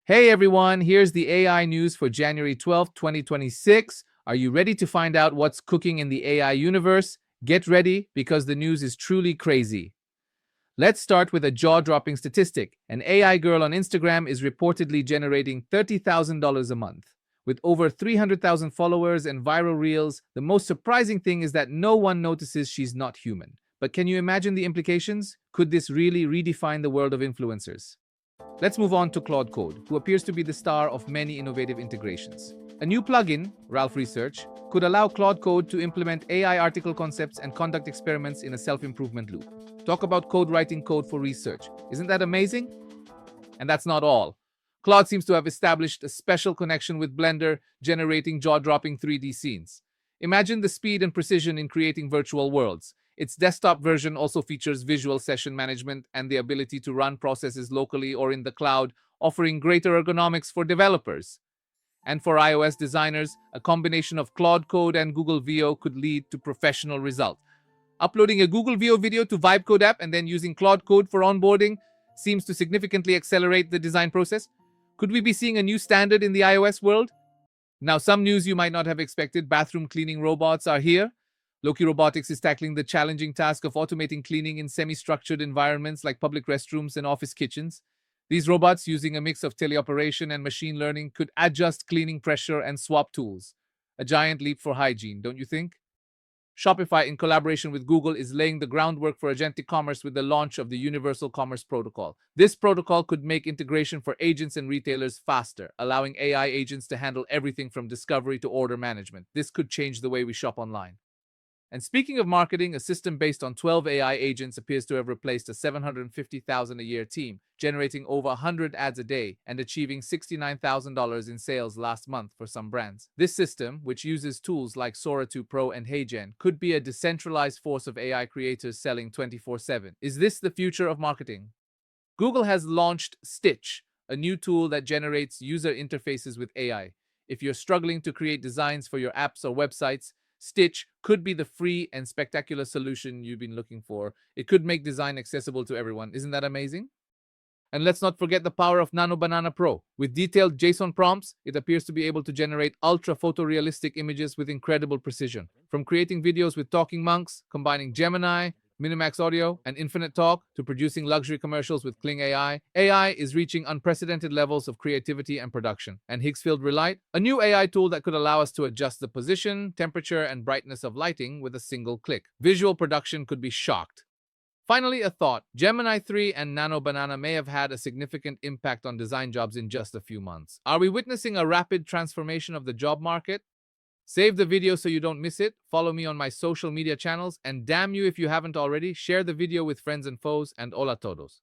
Hey everyone, here's the AI news for January 12th, 2026. Are you ready to find out what's cooking in the AI universe? Get ready because the news is truly crazy. Let's start with a jaw-dropping statistic. An AI girl on Instagram is reportedly generating $30,000 a month. With over 300,000 followers and viral reels, the most surprising thing is that no one notices she's not human. But can you imagine the implications? Could this really redefine the world of influencers? Let's move on to Claude Code, who appears to be the star of many innovative integrations. A new plugin, Ralph Research, could allow Claude Code to implement AI article concepts and conduct experiments in a self-improvement loop. Talk about code writing code for research. Isn't that amazing? And that's not all. Claude seems to have established a special connection with Blender, generating jaw-dropping 3D scenes. Imagine the speed and precision in creating virtual worlds. Its desktop version also features visual session management and the ability to run processes locally or in the cloud, offering greater ergonomics for developers. And for iOS designers, a combination of Claude Code and Google Veo could lead to professional results. Uploading a Google Veo video to vibecodeapp and then using Claude Code for onboarding seems to significantly accelerate the design process. Could we be seeing a new standard in the iOS world? Now, some news you might not have expected: bathroom cleaning robots are here. Loki Robotics is tackling the challenging task of automating cleaning in semi-structured environments like public restrooms and office kitchens. These robots, using a mix of teleoperation and machine learning, could adjust cleaning pressure and swap tools. A giant leap for hygiene, don't you think? Shopify, in collaboration with Google, is laying the groundwork for agentic commerce with the launch of the Universal Commerce Protocol. This protocol could make integration for agents and retailers faster, allowing AI agents to handle everything from discovery to order management. This could change the way we shop online. And speaking of marketing, a system based on 12 AI agents appears to have replaced a $750,000 a year team, generating over 100 ads a day and achieving $69,000 in sales last month for some brands. This system, which uses tools like Sora 2 Pro and HeyGen, could be a decentralized force of AI creators selling 24/7. Is this the future of marketing? Google has launched Stitch, a new tool that generates user interfaces with AI. If you're struggling to create designs for your apps or websites, Stitch could be the free and spectacular solution you've been looking for. It could make design accessible to everyone. Isn't that amazing? And let's not forget the power of Nano Banana Pro. With detailed JSON prompts, it appears to be able to generate ultra photorealistic images with incredible precision. From creating videos with talking monks, combining Gemini, Minimax Audio, and Infinite Talk, to producing luxury commercials with Kling AI, AI is reaching unprecedented levels of creativity and production. And Higgsfield Relight, a new AI tool that could allow us to adjust the position, temperature, and brightness of lighting with a single click. Visual production could be shocked. Finally, a thought: Gemini 3 and Nano Banana may have had a significant impact on design jobs in just a few months. Are we witnessing a rapid transformation of the job market? Save the video so you don't miss it, follow me on my social media channels, and damn you if you haven't already, share the video with friends and foes, and hola todos.